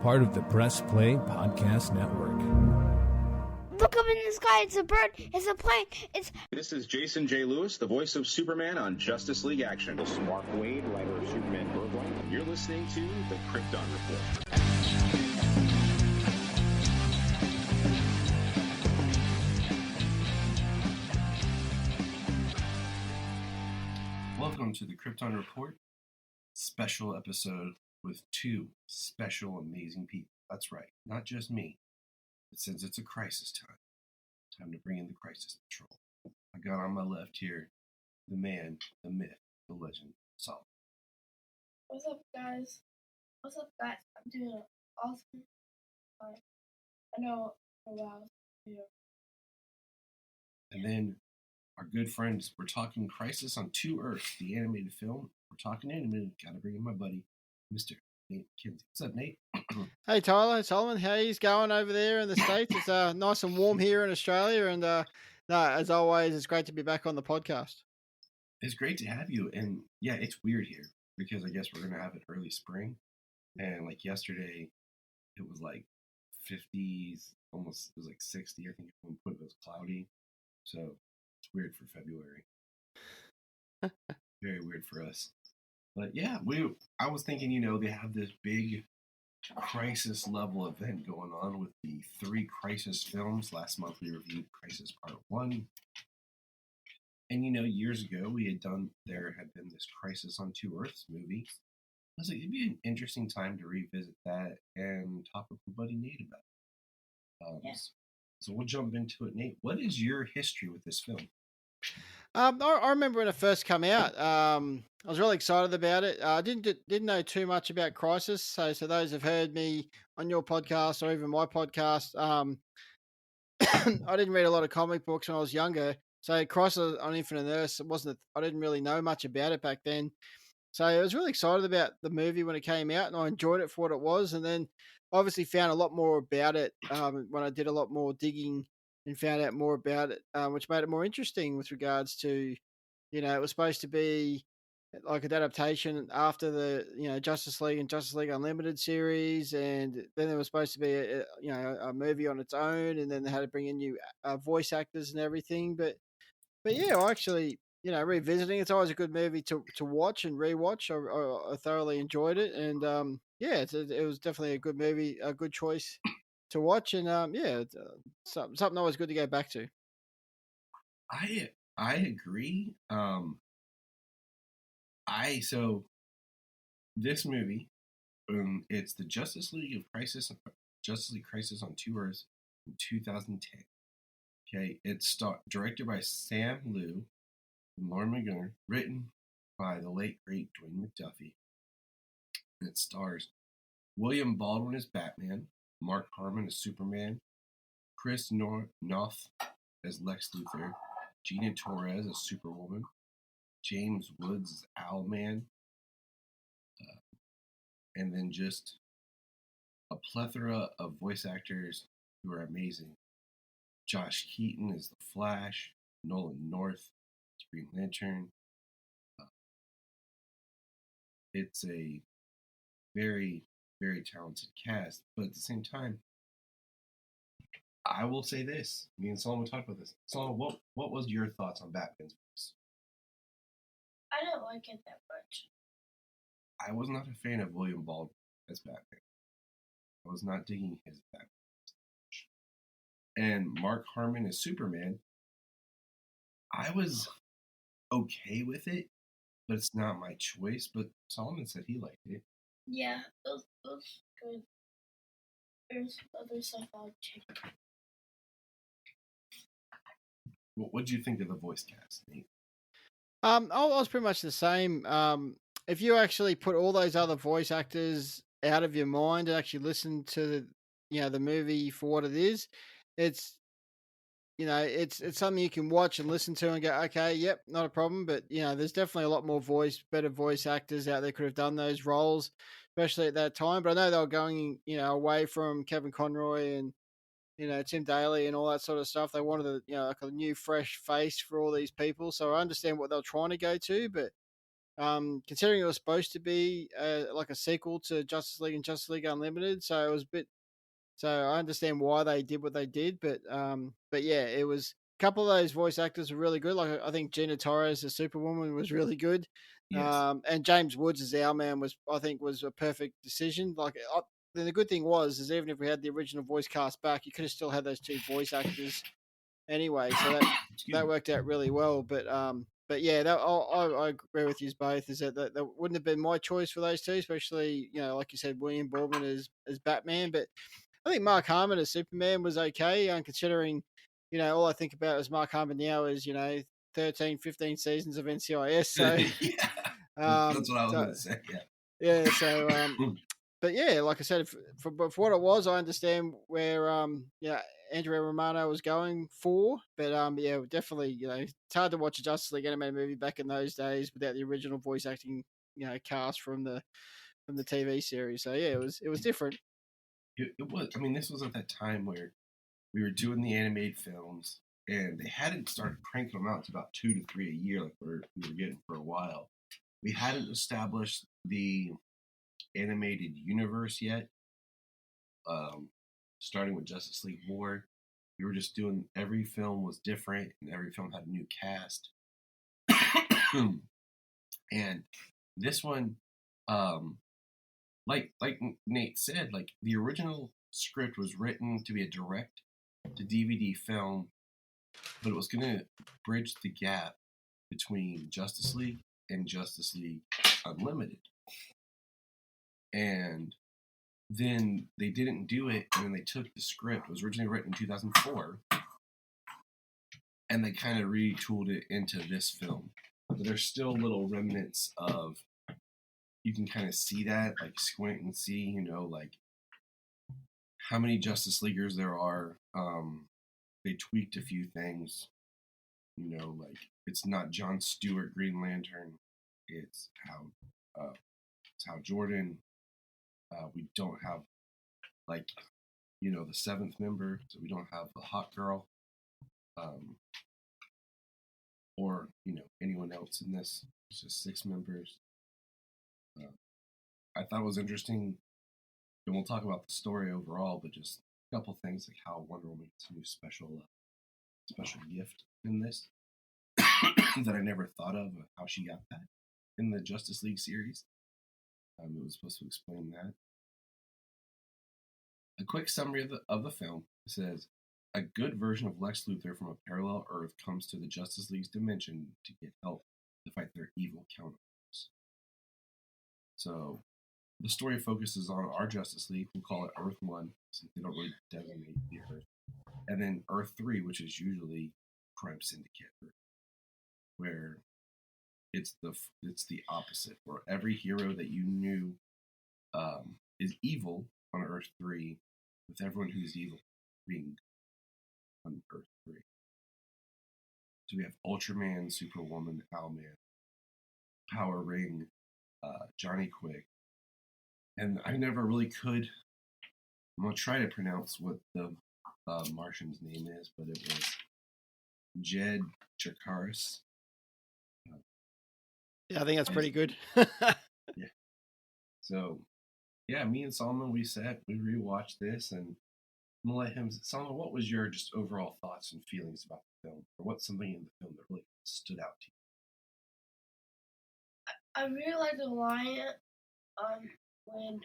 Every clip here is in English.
part of the Press Play Podcast Network. Look up in the sky, it's a bird, it's a plane, This is Jason J. Lewis, the voice of Superman on Justice League Action. This is Mark Wade, writer of Superman Birthright. You're listening to the Krypton Report. Welcome to the Krypton Report, special episode with two special amazing people. That's right, not just me. But since it's a crisis time to bring in the Crisis Patrol. I got on my left here the man, the myth, the legend, Solomon. What's up, guys? I'm doing awesome. I know for a while. And then our good friends, we're talking Crisis on Two Earths, the animated film. We're talking animated. Gotta bring in my buddy, Mr. Nate Kinsey. What's up, Nate? Hey Tyler, Solomon, how you going over there in the States? It's nice and warm here in Australia, and no, as always, it's great to be back on the podcast. It's great to have you, and yeah, it's weird here because I guess we're gonna have an early spring, and like yesterday, it was like 50s, almost it was like 60. I think at one point it was cloudy, so it's weird for February. Very weird for us, but yeah, I was thinking, they have this big crisis level event going on with the 3 Crisis films. Last month we reviewed Crisis Part 1. And years ago there had been this Crisis on Two Earths movie. I was like, it'd be an interesting time to revisit that and talk with my buddy Nate about it. So we'll jump into it. Nate, what is your history with this film? I remember when it first came out. I was really excited about it. I didn't know too much about Crisis. So those who've heard me on your podcast or even my podcast, I didn't read a lot of comic books when I was younger. So Crisis on Infinite Earths, I didn't really know much about it back then. So I was really excited about the movie when it came out, and I enjoyed it for what it was. And then obviously found a lot more about it when I did a lot more digging and found out more about it, which made it more interesting with regards to, it was supposed to be like an adaptation after the, Justice League and Justice League Unlimited series. And then there was supposed to be a movie on its own, and then they had to bring in new voice actors and everything. But yeah, I actually, revisiting, it's always a good movie to watch and rewatch. I thoroughly enjoyed it. And it was definitely a good movie, a good choice to watch. And it's something always good to go back to. I agree. So this movie, it's the Justice League Crisis on Two Earths in 2010. Okay, it's directed by Sam Liu and Lauren McGunner, written by the late great Dwayne McDuffie. And it stars William Baldwin as Batman, Mark Harmon as Superman, Chris Noth as Lex Luthor, Gina Torres as Superwoman, James Woods as Owlman, and then just a plethora of voice actors who are amazing. Josh Keaton is the Flash, Nolan North is Green Lantern. It's a very, very talented cast, but at the same time, I will say this. Me and Solomon talked about this. Solomon, what was your thoughts on Batman's voice? I don't like it that much. I was not a fan of William Baldwin as Batman. I was not digging his Batman. And Mark Harmon as Superman, I was okay with it, but it's not my choice. But Solomon said he liked it. Yeah, it was good. There's other stuff I'll check. What did you think of the voice cast, Nate? I was pretty much the same. If you actually put all those other voice actors out of your mind and actually listen to the movie for what it is, it's something you can watch and listen to and go, okay, yep, not a problem. But there's definitely a lot more better voice actors out there could have done those roles, especially at that time. But I know they were going away from Kevin Conroy and Tim Daly and all that sort of stuff. They wanted like a new fresh face for all these people. So I understand what they're trying to go to, but considering it was supposed to be like a sequel to Justice League and Justice League Unlimited, so it was a bit. So I understand why they did what they did, but yeah, it was a couple of those voice actors were really good. Like I think Gina Torres as Superwoman was really good, Yes. and James Woods as Owlman was a perfect decision. Then the good thing is even if we had the original voice cast back, you could have still had those two voice actors anyway. So that worked out really well. But yeah, I agree with you both. Is that wouldn't have been my choice for those two, especially like you said, William Baldwin as Batman, but. I think Mark Harmon as Superman was okay, considering, all I think about as Mark Harmon now is, 13, 15 seasons of NCIS. So, yeah, that's what I was going to say. Yeah. Yeah. So, but yeah, like I said, for what it was, I understand where, Andrea Romano was going for, but yeah, definitely, it's hard to watch a Justice League animated movie back in those days without the original voice acting, cast from the TV series. So yeah, it was different. It was. I mean, this was at that time where we were doing the animated films, and they hadn't started cranking them out to about 2 to 3 a year, like we were getting for a while. We hadn't established the animated universe yet. Starting with Justice League War, we were just doing every film was different, and every film had a new cast. And this one, like Nate said, like the original script was written to be a direct to DVD film, but it was going to bridge the gap between Justice League and Justice League Unlimited. And then they didn't do it, and then they took the script. It was originally written in 2004, and they kind of retooled it into this film. But there's still little remnants of, you can kind of see that, like squint and see, like how many Justice Leaguers there are. They tweaked a few things, like it's not John Stewart Green Lantern, it's Hal Jordan. We don't have the seventh member, so we don't have the Hawk Girl, or anyone else in this. It's just 6 members. I thought it was interesting, and we'll talk about the story overall, but just a couple things like how Wonder Woman gets a new special gift in this that I never thought of how she got that in the Justice League series. It was supposed to explain that. A quick summary of the film says, a good version of Lex Luthor from a parallel Earth comes to the Justice League's dimension to get help to fight their evil counterparts. So, the story focuses on our Justice League. We'll call it Earth 1, since they don't really designate the Earth. And then Earth 3, which is usually Prime Syndicate Earth, where it's the opposite, where every hero that you knew is evil on Earth 3, with everyone who's evil being on Earth 3. So we have Ultraman, Superwoman, Owlman, Power Ring, Johnny Quick, and I never really could. I'm gonna try to pronounce what the Martian's name is, but it was Jed Jakaris. Yeah, I think that's pretty good. Yeah. So, yeah, me and Solomon, we rewatched this, and I'm gonna let him. Solomon, what was your just overall thoughts and feelings about the film, or what's something in the film that really stood out to you? I really liked the line when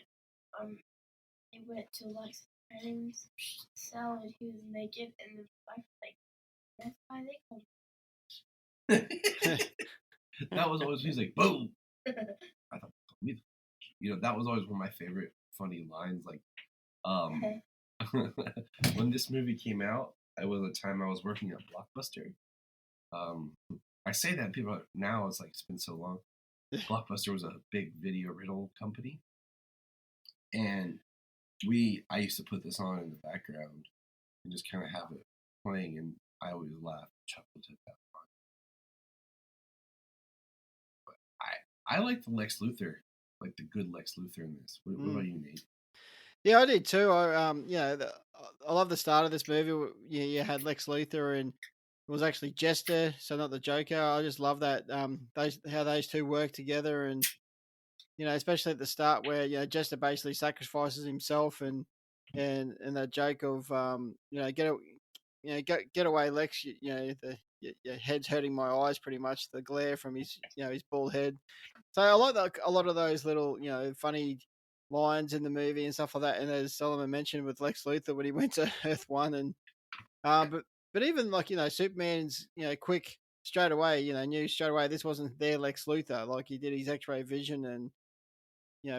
they went to Lex's parents' cell and he was naked, and the wife like, that's why they come. That was always, he's like, boom. I thought, that was always one of my favorite funny lines. Like, when this movie came out, it was a time I was working at Blockbuster. I say that people now, it's like, it's been so long. Blockbuster was a big video rental company, and I used to put this on in the background and just kind of have it playing, and I always laugh and chuckle at that part. But I like the Lex Luthor, like the good Lex Luthor in this. What about you, Nate? Yeah, I did too. I love the start of this movie. You had Lex Luthor, and was actually Jester, so not the Joker. I just love that how those two work together, and especially at the start where Jester basically sacrifices himself, and that joke of get away, Lex. Your head's hurting my eyes, pretty much the glare from his his bald head. So I like a lot of those little funny lines in the movie and stuff like that. And as Solomon mentioned with Lex Luthor when he went to Earth One, and but even like Superman's quick straight away knew straight away this wasn't their Lex Luthor. Like he did his X-ray vision and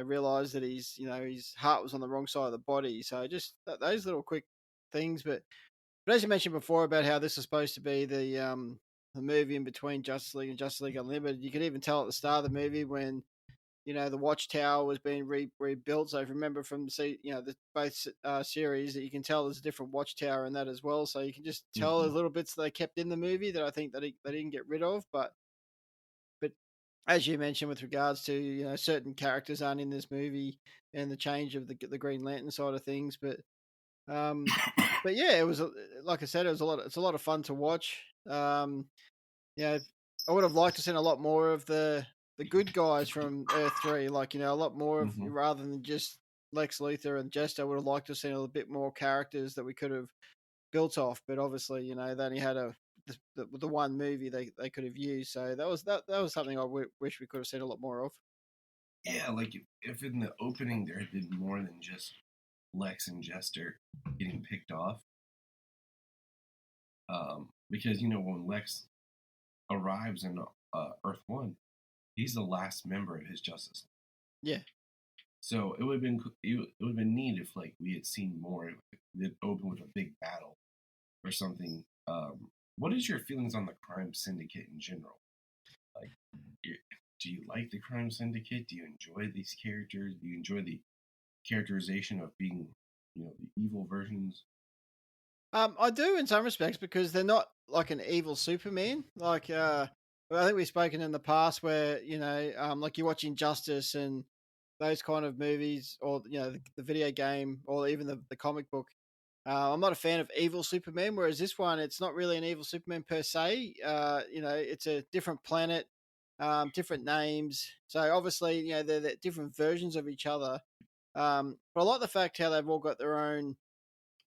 realized that his heart was on the wrong side of the body. So just those little quick things. But as you mentioned before about how this is supposed to be the movie in between Justice League and Justice League Unlimited, you could even tell at the start of the movie when the Watchtower was being rebuilt. So if you remember from the both series, that you can tell there's a different Watchtower in that as well. So you can just tell the little bits that they kept in the movie that I think that they didn't get rid of. But as you mentioned, with regards to certain characters aren't in this movie and the change of the Green Lantern side of things, but yeah, it was like I said, it's a lot of fun to watch. I would have liked to see a lot more of the good guys from Earth 3, like a lot more of rather than just Lex Luthor and Jester. I would have liked to see a little bit more characters that we could have built off, but obviously they only had the one movie they could have used, so that was something I wish we could have seen a lot more of. Yeah, like if in the opening there had been more than just Lex and Jester getting picked off, because when Lex arrives in Earth 1, he's the last member of his Justice League. Yeah. So it would have been neat if like we had seen more. It opened with a big battle or something. What is your feelings on the Crime Syndicate in general? Like, do you like the Crime Syndicate? Do you enjoy these characters? Do you enjoy the characterization of being, the evil versions? I do in some respects because they're not like an evil Superman. Like, I think we've spoken in the past where like you're watching Justice and those kind of movies, or the video game, or even the comic book. I'm not a fan of evil Superman, whereas this one, it's not really an evil Superman per se. It's a different planet, different names. So obviously, they're different versions of each other. But I like the fact how they've all got their own,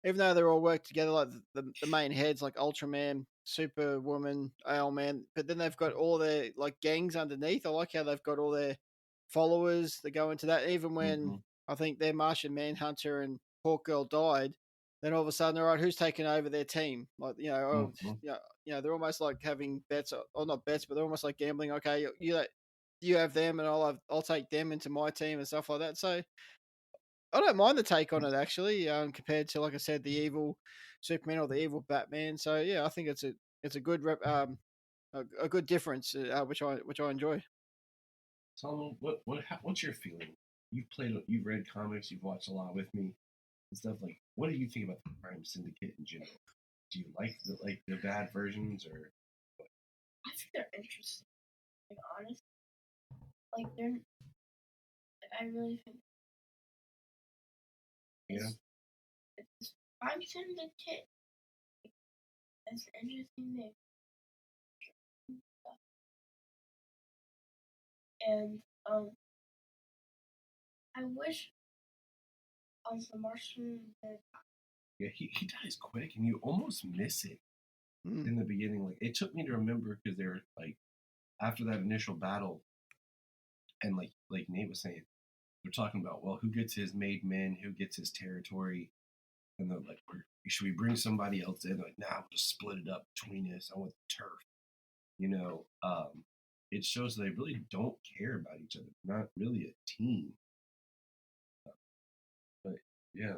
even though they're all worked together, like the main heads, like Ultraman, Superwoman, Owlman, but then they've got all their like gangs underneath. I like how they've got all their followers that go into that. Even when I think their Martian Manhunter and Hawkgirl died, then all of a sudden, all right, who's taking over their team? Like, they're almost like having bets, or not bets, but they're almost like gambling. Okay, you have them, and I'll take them into my team and stuff like that. So I don't mind the take on it actually, compared to, like I said, the evil Superman or the evil Batman. So yeah, I think it's a good a good difference, which I enjoy. Solomon, what's your feeling? You've read comics, you've watched a lot with me and stuff. Like, what do you think about the Crime Syndicate in general? Do you like the bad versions, or what? I think they're interesting. To be honest, like they're. I really think. Yeah. It's Crime Syndicate. It's interesting name. And I wish the Martian. Yeah, he dies quick, and you almost miss it in the beginning. Like, it took me to remember, because they're like, after that initial battle, and like Nate was saying, they're talking about, well, who gets his made men, who gets his territory, and they're like, should we bring somebody else in? Like, nah, we'll just split it up between us. I want the turf. It shows they really don't care about each other. They're not really a team. But yeah.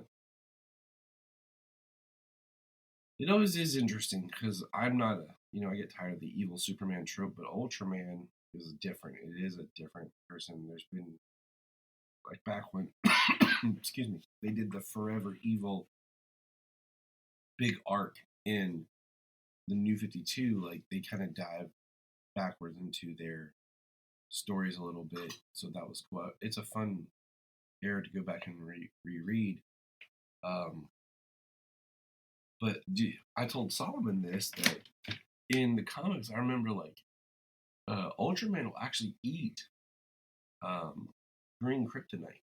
It always is interesting, because I'm not I get tired of the evil Superman trope, but Ultraman is different. It is a different person. There's been, like, back when, excuse me, they did the Forever Evil big arc in the New 52, like, they kind of dive backwards into their stories a little bit. So that was cool. It's a fun era to go back and reread. But I told Solomon this, that in the comics, I remember like Ultraman will actually eat green kryptonite,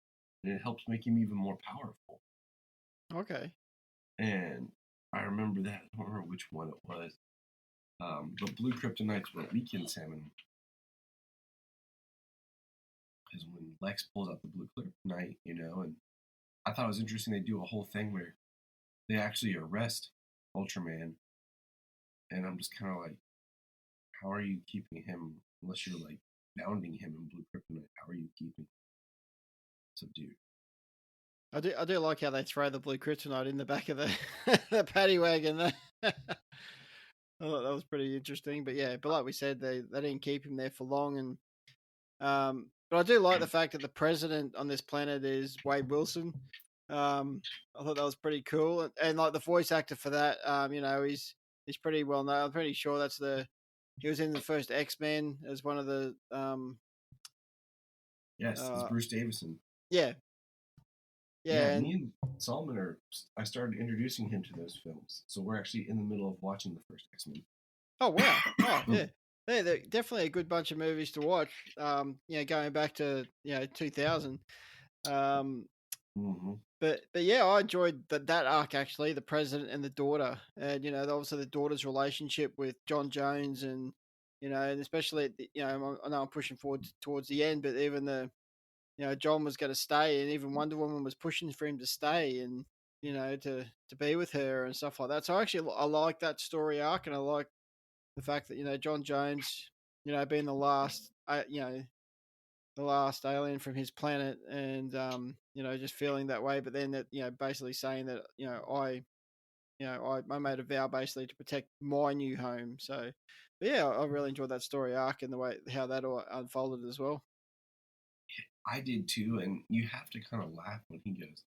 and it helps make him even more powerful. Okay. And I remember that. I don't remember which one it was. But blue kryptonite's what weakens him. Because when Lex pulls out the blue kryptonite, and I thought it was interesting they do a whole thing where they actually arrest Ultraman. And I'm just kind of like, how are you keeping him, unless you're like bounding him in blue kryptonite, how are you keeping him subdued? I do like how they throw the blue kryptonite in the back of the the paddy wagon. I thought that was pretty interesting. But yeah, but like we said, they didn't keep him there for long. And but I do like the fact that the president on this planet is Wade Wilson. I thought that was pretty cool. And like the voice actor for that, he's pretty well known. I'm pretty sure he was in the first X-Men as one of the Yes, it's Bruce Davison. Yeah. Yeah, me and Solomon I started introducing him to those films. So we're actually in the middle of watching the first X-Men. Oh, wow. Oh, yeah. They're definitely a good bunch of movies to watch, going back to, 2000. But yeah, I enjoyed that arc, actually, the president and the daughter. And, obviously the daughter's relationship with John Jones and, and especially, I know I'm pushing forward towards the end, but even John was going to stay, and even Wonder Woman was pushing for him to stay and, to be with her and stuff like that. So I like that story arc, and I like the fact that, John Jones, being the last, the last alien from his planet and, just feeling that way. But then that, basically saying that, I made a vow basically to protect my new home. So, but yeah, I really enjoyed that story arc and the way how that all unfolded as well. I did too, and you have to kind of laugh when he goes,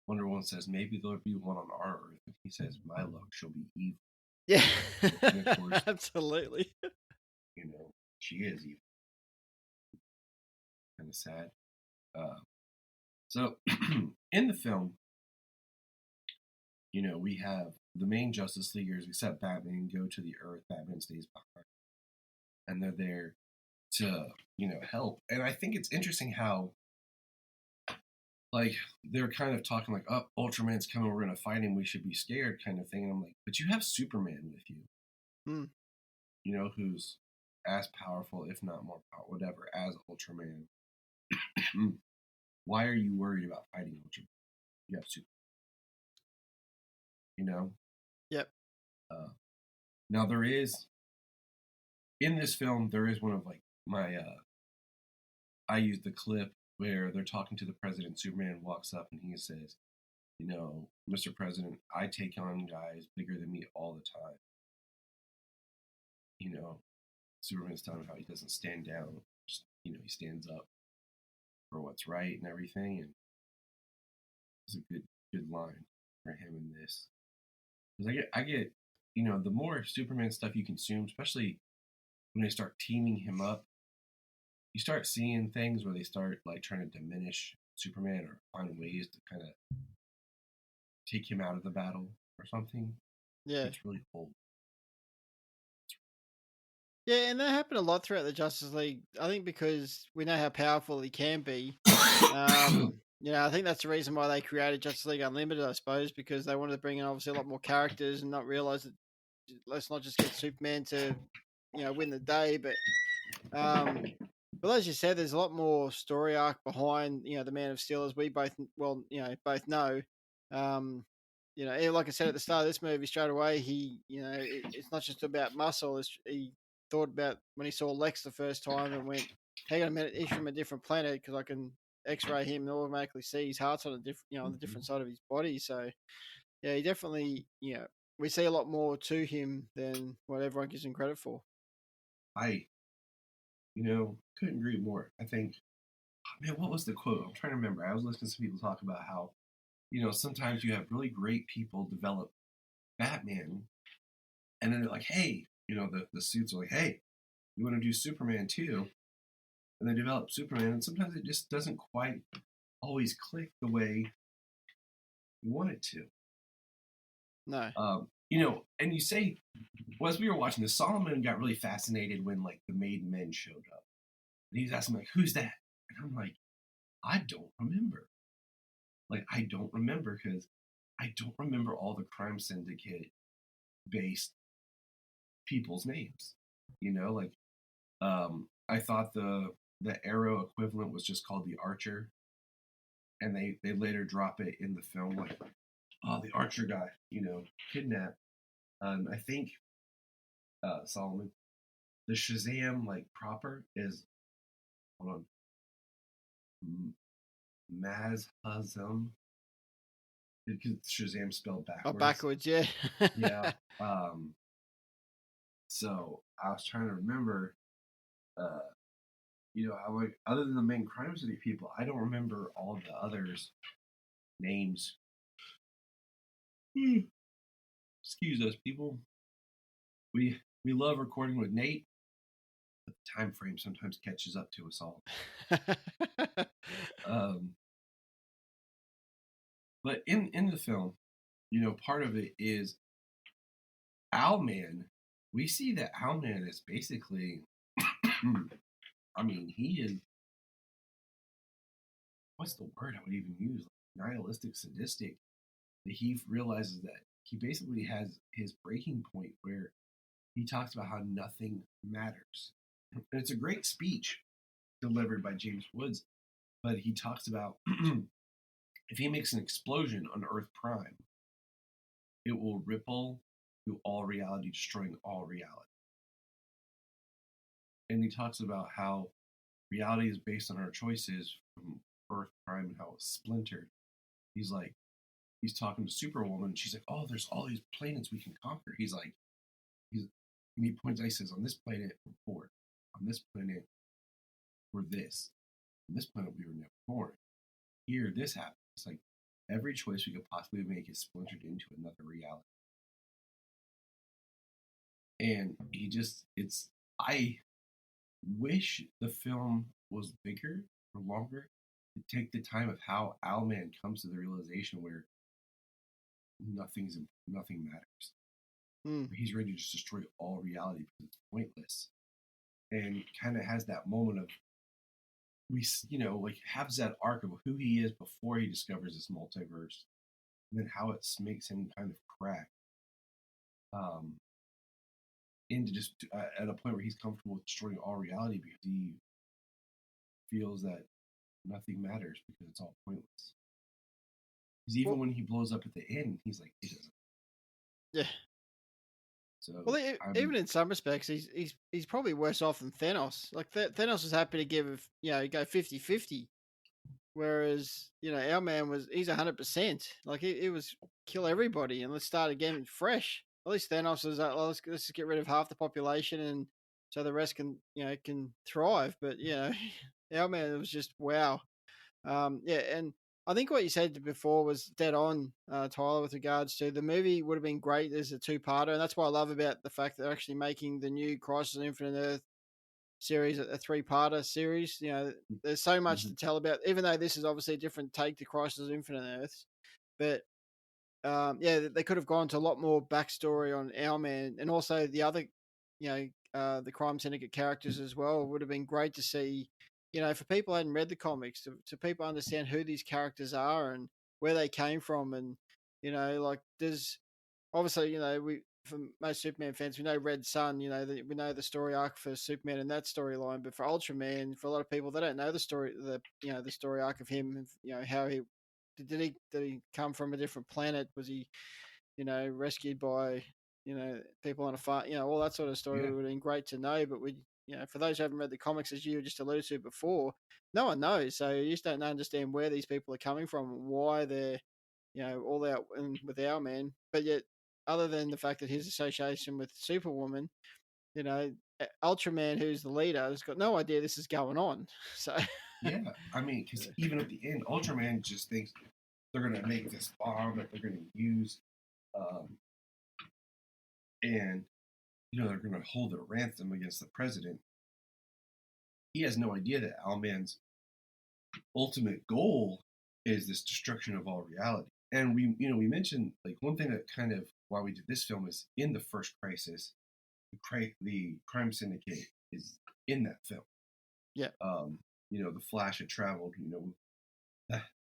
Wonder Woman says, maybe there'll be one on our Earth. And he says, my luck shall be evil. Yeah, And of course, absolutely. She is evil. Kind of sad. So, in the film, we have the main Justice Leaguers, except Batman, go to the Earth. Batman stays behind. And they're there to, help. And I think it's interesting how, like, they're kind of talking like, oh, Ultraman's coming, we're going to fight him, we should be scared kind of thing. And I'm like, but you have Superman with you. Who's as powerful, if not more powerful, whatever, as Ultraman. Why are you worried about fighting Ultraman? You have Superman. Yep. Now there is, in this film, there is one of like my, I used the clip where they're talking to the president. Superman walks up and he says, Mr. President, I take on guys bigger than me all the time. Superman's telling him how he doesn't stand down. Just, he stands up for what's right and everything. And it's a good line for him in this. Because I get, the more Superman stuff you consume, especially when they start teaming him up, you start seeing things where they start like trying to diminish Superman or find ways to kind of take him out of the battle or something. Yeah. It's really cool. Yeah, and that happened a lot throughout the Justice League. I think because we know how powerful he can be. I think that's the reason why they created Justice League Unlimited, I suppose, because they wanted to bring in obviously a lot more characters and not realize that let's not just get Superman to, win the day. But as you said, there's a lot more story arc behind, the Man of Steel, as we both know. Like I said at the start of this movie, straight away, he, it's not just about muscle. He thought about when he saw Lex the first time and went, hang on a minute, he's from a different planet because I can X-ray him and automatically see his heart's on a different, on the different side of his body. So, yeah, he definitely, we see a lot more to him than what everyone gives him credit for. I, couldn't agree more. I think, man, what was the quote? I'm trying to remember. I was listening to some people talk about how, sometimes you have really great people develop Batman, and then they're like, hey, the suits are like, hey, you want to do Superman too? And they develop Superman, and sometimes it just doesn't quite always click the way you want it to. No. and you say, well, as we were watching this, Solomon got really fascinated when like the made men showed up. And he's asking like, who's that? And I'm like, I don't remember. Like, I don't remember because I don't remember all the crime syndicate based people's names. Like I thought the Arrow equivalent was just called the Archer. And they later drop it in the film like, oh, the Archer guy, kidnapped. I think Solomon, the Shazam like proper is, hold on, Mazhazam. Because Shazam spelled backwards. Oh, backwards, yeah. Yeah. So I was trying to remember, I like, other than the main crime city people, I don't remember all of the others' names. Excuse us, people. We love recording with Nate, but the time frame sometimes catches up to us all. But in the film, part of it is Owlman. We see that Owlman is basically, I mean, he is, what's the word I would even use? Nihilistic, sadistic. That he realizes that he basically has his breaking point where he talks about how nothing matters. And it's a great speech delivered by James Woods, but he talks about if he makes an explosion on Earth Prime, it will ripple through all reality, destroying all reality. And he talks about how reality is based on our choices from Earth Prime and how it's splintered. He's talking to Superwoman, and she's like, oh, there's all these planets we can conquer. And he points out, he says, on this planet, we're poor. On this planet, we're this. On this planet, we were never born. Here, this happens. It's like every choice we could possibly make is splintered into another reality. And I wish the film was bigger or longer to take the time of how Owlman comes to the realization where nothing matters. He's ready to just destroy all reality because it's pointless. And kind of has that moment of, has that arc of who he is before he discovers this multiverse, and then how it makes him kind of crack into just at a point where he's comfortable with destroying all reality because he feels that nothing matters because it's all pointless. Because even when he blows up at the end, he's like, it doesn't. Yeah. So, well, even in some respects, he's probably worse off than Thanos. Like Thanos was happy to give, go 50-50, whereas Owlman he's 100%. Like it was kill everybody and let's start again fresh. At least Thanos was let's just get rid of half the population and so the rest can thrive. But Owlman was just wow. And I think what you said before was dead on, Tyler, with regards to the movie would have been great as a two-parter, and that's what I love about the fact that they're actually making the new Crisis on Infinite Earth series a three-parter series. There's so much to tell about, even though this is obviously a different take to Crisis on Infinite Earths. But they could have gone to a lot more backstory on Owlman and also the other, the Crime Syndicate characters as well. It would have been great to see. For people who hadn't read the comics, to people understand who these characters are and where they came from, and there's obviously we for most Superman fans we know Red Sun, we know the story arc for Superman in that storyline, but for Ultraman, for a lot of people they don't know the story, the story arc of him, how he did he come from a different planet, was he rescued by people on a farm, all that sort of story. Would have been great to know, but for those who haven't read the comics, as you just alluded to before, no one knows. So you just don't understand where these people are coming from, why they're, all out with Owlman. But yet, other than the fact that his association with Superwoman, Ultraman, who's the leader, has got no idea this is going on. So yeah, I mean, because even at the end, Ultraman just thinks they're going to make this bomb that they're going to use, and they're going to hold a ransom against the president. He has no idea that Owlman's ultimate goal is this destruction of all reality. And we mentioned like one thing that kind of why we did this film is in the first Crisis, the crime syndicate is in that film. Yeah. The Flash had traveled.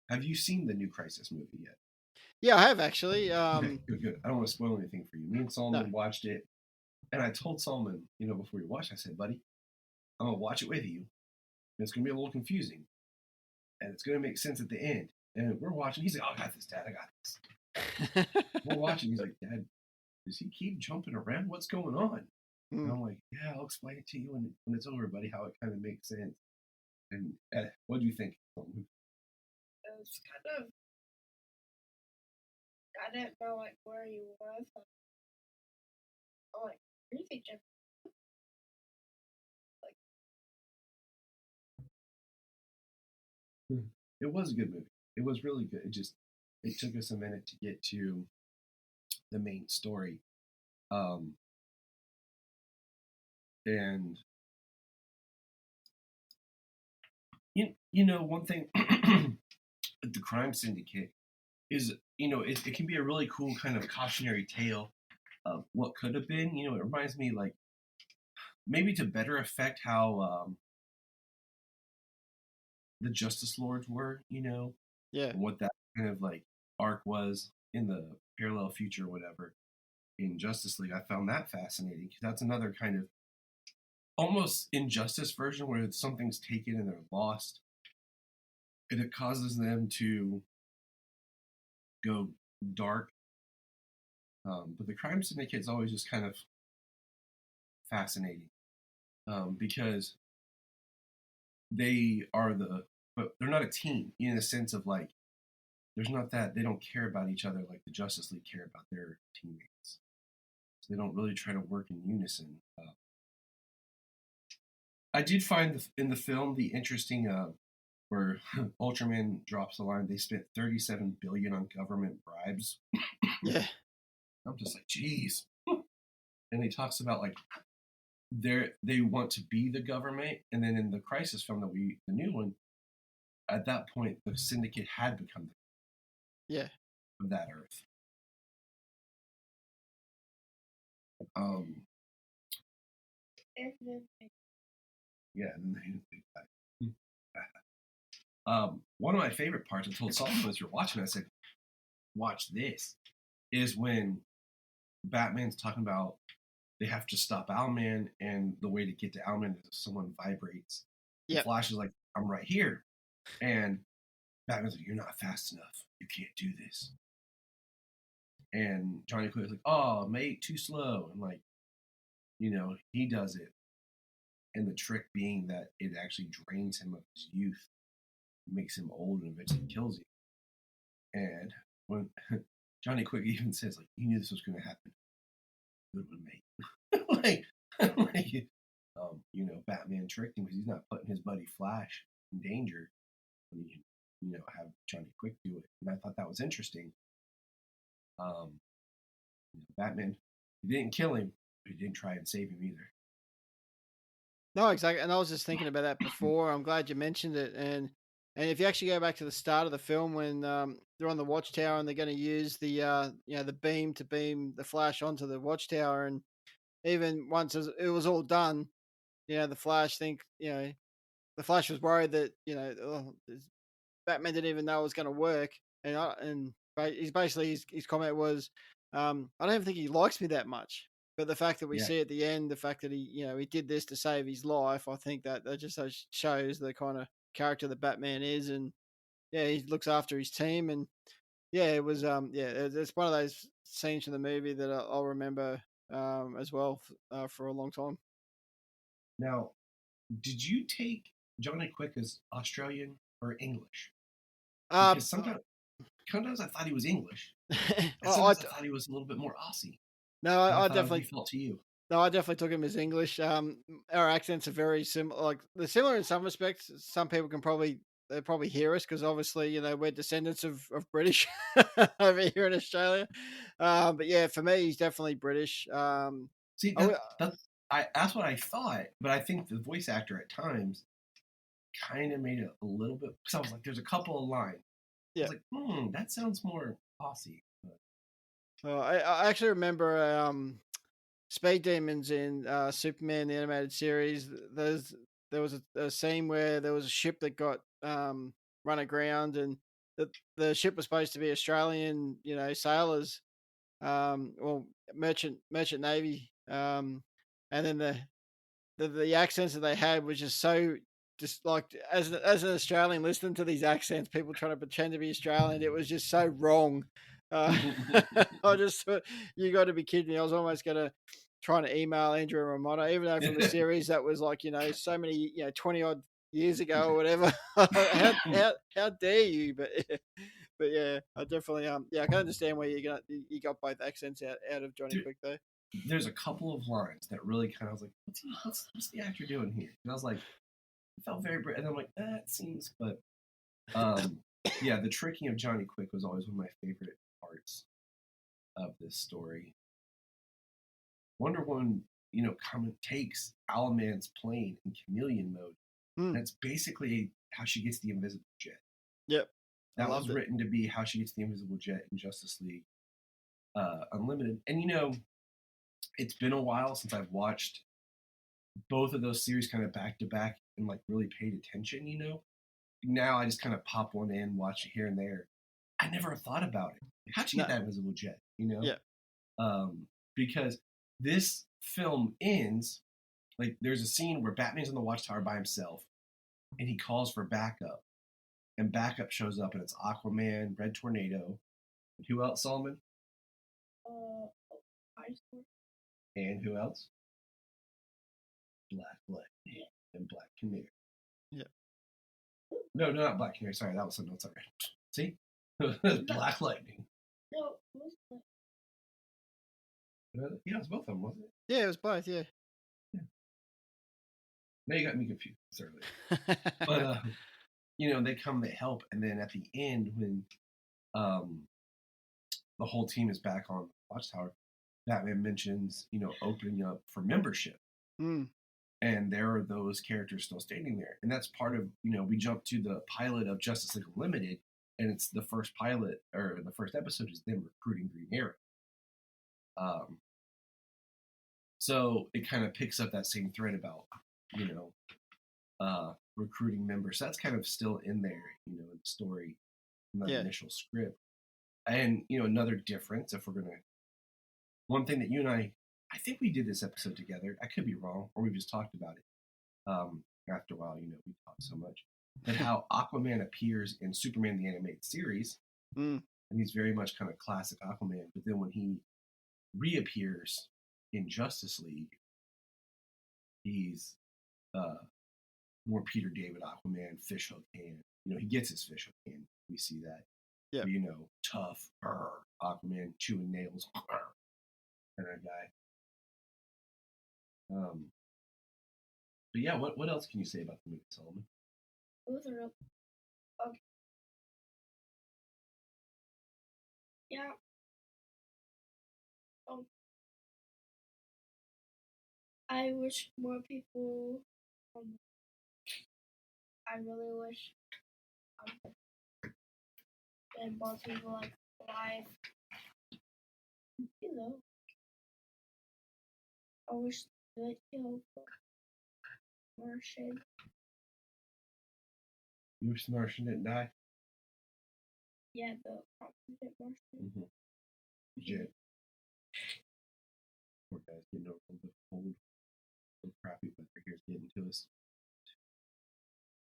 Have you seen the new Crisis movie yet? Yeah, I have actually. Okay, good. I don't want to spoil anything for you. Me and Solomon watched it, and I told Solomon, before we watched, I said, buddy, I'm going to watch it with you. And it's going to be a little confusing, and it's going to make sense at the end. And we're watching. He's like, oh, I got this, Dad. I got this. We're watching. He's like, Dad, does he keep jumping around? What's going on? And I'm like, yeah, I'll explain it to you when it's over, buddy, how it kind of makes sense. And what do you think? It was kind of, I didn't know like where he was. I'm like, where is he jumping? It was a good movie. It was really good. It took us a minute to get to the main story. And one thing with the crime syndicate is, it can be a really cool kind of cautionary tale of what could have been. It reminds me like maybe to better affect how the Justice Lords were, Yeah. and what that kind of like arc was in the parallel future, or whatever, in Justice League. I found that fascinating because that's another kind of almost injustice version where something's taken and they're lost, and it causes them to go dark. But the crime syndicate is always just kind of fascinating because they are but they're not a team in the sense of like, there's not that they don't care about each other like the Justice League care about their teammates. So they don't really try to work in unison. I did find in the film the interesting where Ultraman drops the line, they spent $37 billion on government bribes. Yeah. I'm just like, geez. And he talks about like they want to be the government, and then in the Crisis film the new one, at that point the syndicate had become of that Earth. Yeah, and then one of my favorite parts, I told Solomon as you're watching, I said, watch this, is when Batman's talking about they have to stop Owlman, and the way to get to Owlman is if someone vibrates. Yep. Flash is like, I'm right here. And Batman's like, you're not fast enough. You can't do this. And Johnny Quick's like, oh, mate, too slow. And like, he does it. And the trick being that it actually drains him of his youth, makes him old, and eventually kills him. And when Johnny Quick even says, like, he knew this was going to happen. Good one, mate. Batman tricked him because he's not putting his buddy Flash in danger when he can, have Johnny Quick do it. And I thought that was interesting. Batman, he didn't kill him, but he didn't try and save him either. No, exactly. And I was just thinking about that before. I'm glad you mentioned it. And if you actually go back to the start of the film when they're on the watchtower and they're going to use the the beam to beam the Flash onto the watchtower, and even once it was all done, the Flash the Flash was worried that Batman didn't even know it was going to work, and his comment was, I don't even think he likes me that much. But the fact that we see at the end, the fact that he did this to save his life, I think that just shows the kind of character that Batman is, and he looks after his team, and it was it's one of those scenes from the movie that I'll remember as well for a long time. Now, did you take Johnny Quick as Australian or English? Because sometimes I thought he was English. I thought he was a little bit more Aussie. No, I definitely felt to you. No, I definitely took him as English. Our accents are very similar. Like they're similar in some respects. Some people can probably hear us because obviously we're descendants of British over here in Australia. But yeah, for me, he's definitely British. See, that's what I thought. But I think the voice actor at times kind of made it a little bit. Because I was like, there's a couple of lines Yeah. I was like, that sounds more posse. But I actually remember Speed Demons in Superman the animated series. There was a scene where there was a ship that got run aground, and the ship was supposed to be Australian, sailors, well, merchant navy, and then the accents that they had was just so, just like, as an Australian listening to these accents, people trying to pretend to be Australian, it was just so wrong. I just thought, you got to be kidding me. I was almost gonna trying to email Andrew Romano, even though from the series that was like, so many, 20 odd years ago or whatever. how dare you? But yeah, I definitely I can understand where you got both accents out of Johnny Dude, Quick though. there's a couple of lines that really kind of was like, what's the actor doing here? And I was like, it felt very and I'm like, that seems, but yeah, the tricking of Johnny Quick was always one of my favorite parts of this story. Wonder Woman, takes Owlman's plane in chameleon mode. And that's basically how she gets the invisible jet. Yep. That was written to be how she gets the invisible jet in Justice League Unlimited. And it's been a while since I've watched both of those series kind of back to back and like really paid attention, Now I just kind of pop one in, watch it here and there. I never thought about it. How'd she get that invisible jet, Yeah. Because this film ends, like there's a scene where Batman's in the Watchtower by himself and he calls for backup. And backup shows up and it's Aquaman, Red Tornado, and who else, Solomon? And who else? Black Lightning and Black Canary. Yeah. No, not Black Canary. Sorry, that was something else I read. See? Black Lightning. No, it was Yeah, it was both of them, wasn't it? Yeah, it was both, yeah. Now you got me confused earlier. But, they come to help, and then at the end, when the whole team is back on Watchtower, Batman mentions, opening up for membership. And there are those characters still standing there. And that's part of, we jump to the pilot of Justice League Unlimited, and it's the first pilot, or the first episode is them recruiting Green Arrow. So it kind of picks up that same thread about, recruiting members. So that's kind of still in there, in the story, in the initial script. And, another difference, if we're going to, one thing that you and I think we did this episode together. I could be wrong, or we've just talked about it. After a while, we talked so much. But how Aquaman appears in Superman the Animated Series, and he's very much kind of classic Aquaman. But then when he reappears in Justice League, he's more Peter David Aquaman, fishhook hand. He gets his fishhook hand. We see that. Yeah. Tough Aquaman chewing nails kind of guy. But yeah, what else can you say about the movie, Solomon? It was a real. Yeah. I wish more people. I really wish that more people like live. I wish that Martian. You wish the Martian didn't die? Yeah, the opposite Martian. Jet. Poor guy's getting over the cold. So crappy weather here's getting to us.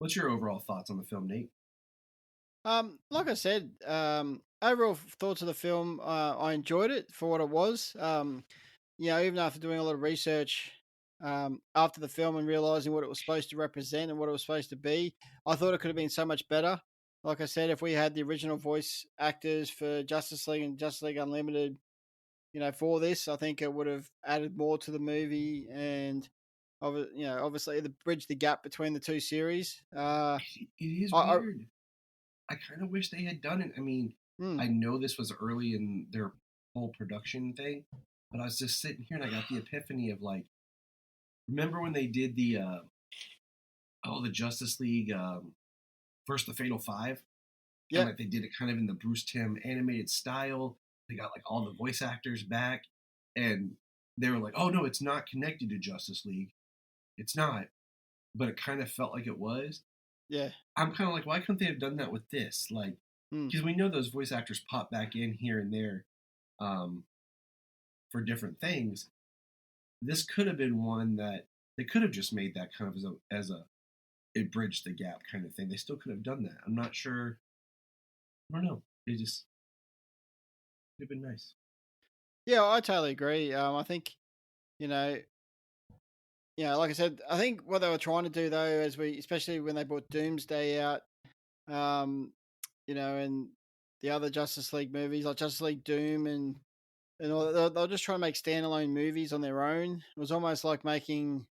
What's your overall thoughts on the film, Nate? Like I said, overall thoughts of the film, I enjoyed it for what it was. Even after doing a lot of research after the film and realizing what it was supposed to represent and what it was supposed to be, I thought it could have been so much better. Like I said, if we had the original voice actors for Justice League and Justice League Unlimited, for this, I think it would have added more to the movie and, obviously bridge the gap between the two series. It is weird. I kind of wish they had done it. I mean, I know this was early in their whole production thing, but I was just sitting here and I got the epiphany of like, remember when they did the Justice League versus the Fatal Five? Yeah. And like they did it kind of in the Bruce Timm animated style. They got like all the voice actors back, and they were like, "Oh no, it's not connected to Justice League. It's not," but it kind of felt like it was. Yeah. I'm kind of like, why couldn't they have done that with this? Like, because we know those voice actors pop back in here and there for different things. This could have been one that they could have just made that kind of as a it bridged the gap kind of thing. They still could have done that. I'm not sure. I don't know. It just would have been nice. Yeah, I totally agree. I think, you know, like I said, I think what they were trying to do though, especially when they brought Doomsday out, and the other Justice League movies like Justice League Doom and all, they'll just try to make standalone movies on their own. It was almost like making,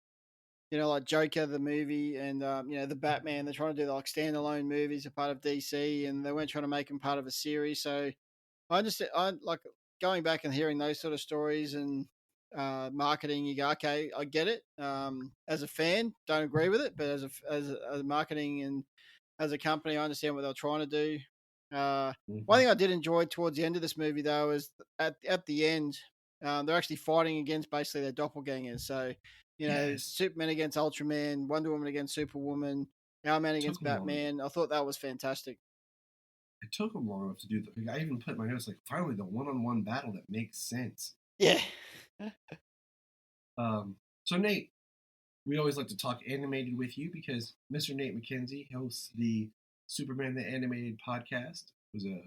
like Joker the movie and the Batman. They're trying to do like standalone movies, a part of DC, and they weren't trying to make them part of a series. So I like going back and hearing those sort of stories and marketing. You go, okay, I get it. As a fan, don't agree with it, but as a marketing and as a company, I understand what they're trying to do. One thing I did enjoy towards the end of this movie, though, is at the end, they're actually fighting against basically their doppelgangers. So, Yes. Superman against Ultraman, Wonder Woman against Superwoman, Owlman against Batman. I thought that was fantastic. It took them long enough to do that. I even put my notes like, finally, the one-on-one battle that makes sense. Yeah. So Nate, we always like to talk animated with you because Mr. Nate McKenzie hosts the Superman the Animated podcast. He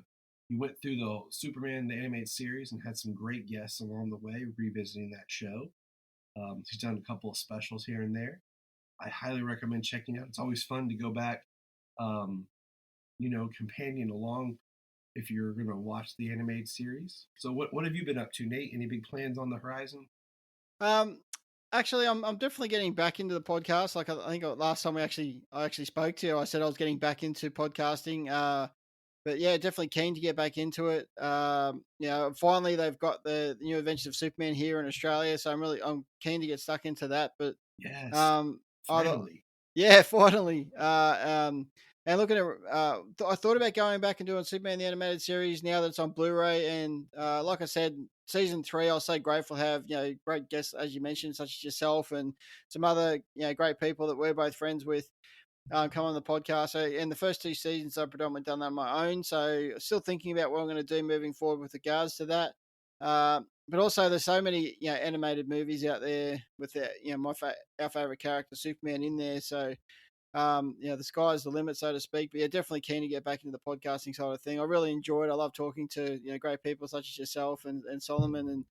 went through the Superman the Animated series and had some great guests along the way revisiting that show. He's done a couple of specials here and there. I highly recommend checking out. It's always fun to go back, companion along if you're going to watch the animated series. So what have you been up to, Nate? Any big plans on the horizon? Actually, I'm definitely getting back into the podcast. Like I think last time I actually spoke to you, I said I was getting back into podcasting. But yeah, definitely keen to get back into it. Finally they've got the New Adventures of Superman here in Australia, so I'm keen to get stuck into that. But yes, finally, finally. And looking at, I thought about going back and doing Superman the Animated Series now that it's on Blu-ray. And like I said, season 3, I'll say grateful to have great guests as you mentioned, such as yourself and some other great people that we're both friends with. Come on the podcast. So in the first 2 seasons, I've predominantly done that on my own. So still thinking about what I'm going to do moving forward with regards to that. But also there's so many animated movies out there with our favorite character Superman in there. So the sky's the limit, so to speak. But yeah, definitely keen to get back into the podcasting side of thing. I really enjoyed. I love talking to great people such as yourself and Solomon, and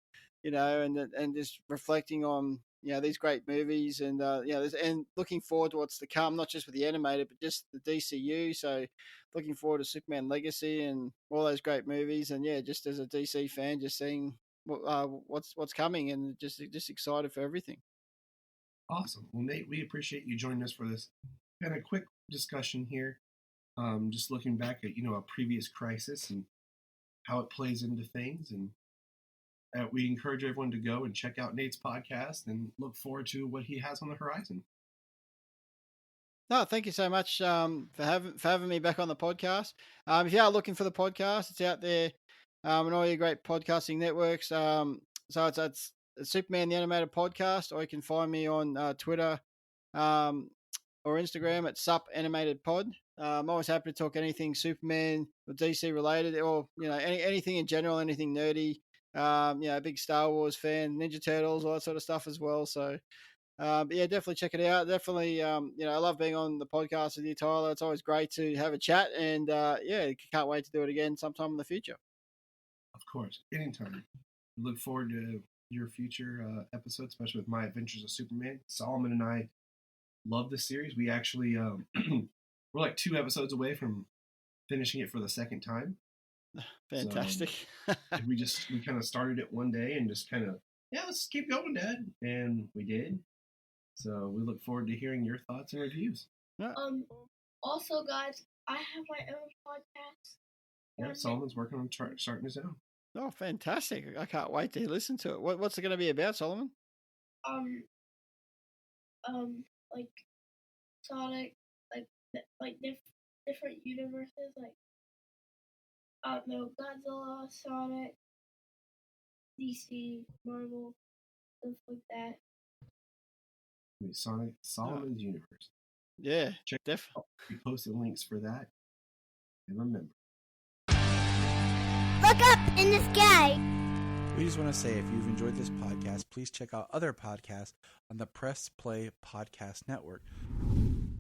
and just reflecting on these great movies and and looking forward to what's to come, not just with the animated but just the DCU. So looking forward to Superman Legacy and all those great movies, and just as a DC fan, just seeing what's coming and just excited for everything. Awesome. Well, Nate, we appreciate you joining us for this kind of quick discussion here. Just looking back at a previous crisis and how it plays into things, and we encourage everyone to go and check out Nate's podcast and look forward to what he has on the horizon. No, thank you so much for having me back on the podcast. If you are looking for the podcast, it's out there on all your great podcasting networks. So it's Superman the Animated Podcast, or you can find me on Twitter or Instagram at Sup Animated Pod. I'm always happy to talk anything Superman or DC related, or anything in general, anything nerdy. Big Star Wars fan, Ninja Turtles, all that sort of stuff as well. So, but yeah, definitely check it out. Definitely, I love being on the podcast with you, Tyler. It's always great to have a chat, and can't wait to do it again sometime in the future. Of course, anytime. We look forward to your future episodes, especially with My Adventures of Superman. Solomon and I love this series. We actually we're like 2 episodes away from finishing it for the second time. Fantastic. So, we kind of started it one day and just kind of let's keep going, Dad, and we did. So we look forward to hearing your thoughts and reviews. Also, guys, I have my own podcast. Yeah, Solomon's working on starting his own. Oh, fantastic! I can't wait to listen to it. What's it going to be about, Solomon? Like Sonic, like different universes, like No, Godzilla, Sonic, DC, Marvel, stuff like that. I mean, Sonic, Solomon's Universe. Yeah, Check definitely. We posted links for that. And remember, Look up in the sky. We just want to say if you've enjoyed this podcast, please check out other podcasts on the Press Play Podcast Network.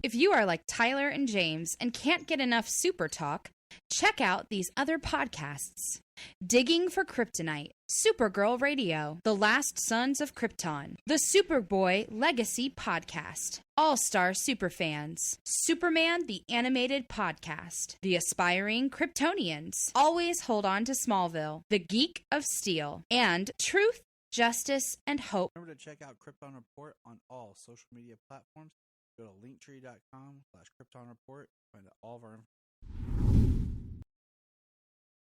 If you are like Tyler and James and can't get enough Super Talk, check out these other podcasts. Digging for Kryptonite, Supergirl Radio, The Last Sons of Krypton, The Superboy Legacy Podcast, All-Star Superfans, Superman the Animated Podcast, The Aspiring Kryptonians, Always Hold On to Smallville, The Geek of Steel, and Truth, Justice, and Hope. Remember to check out Krypton Report on all social media platforms. Go to linktree.com/KryptonReport. Find out all of our information.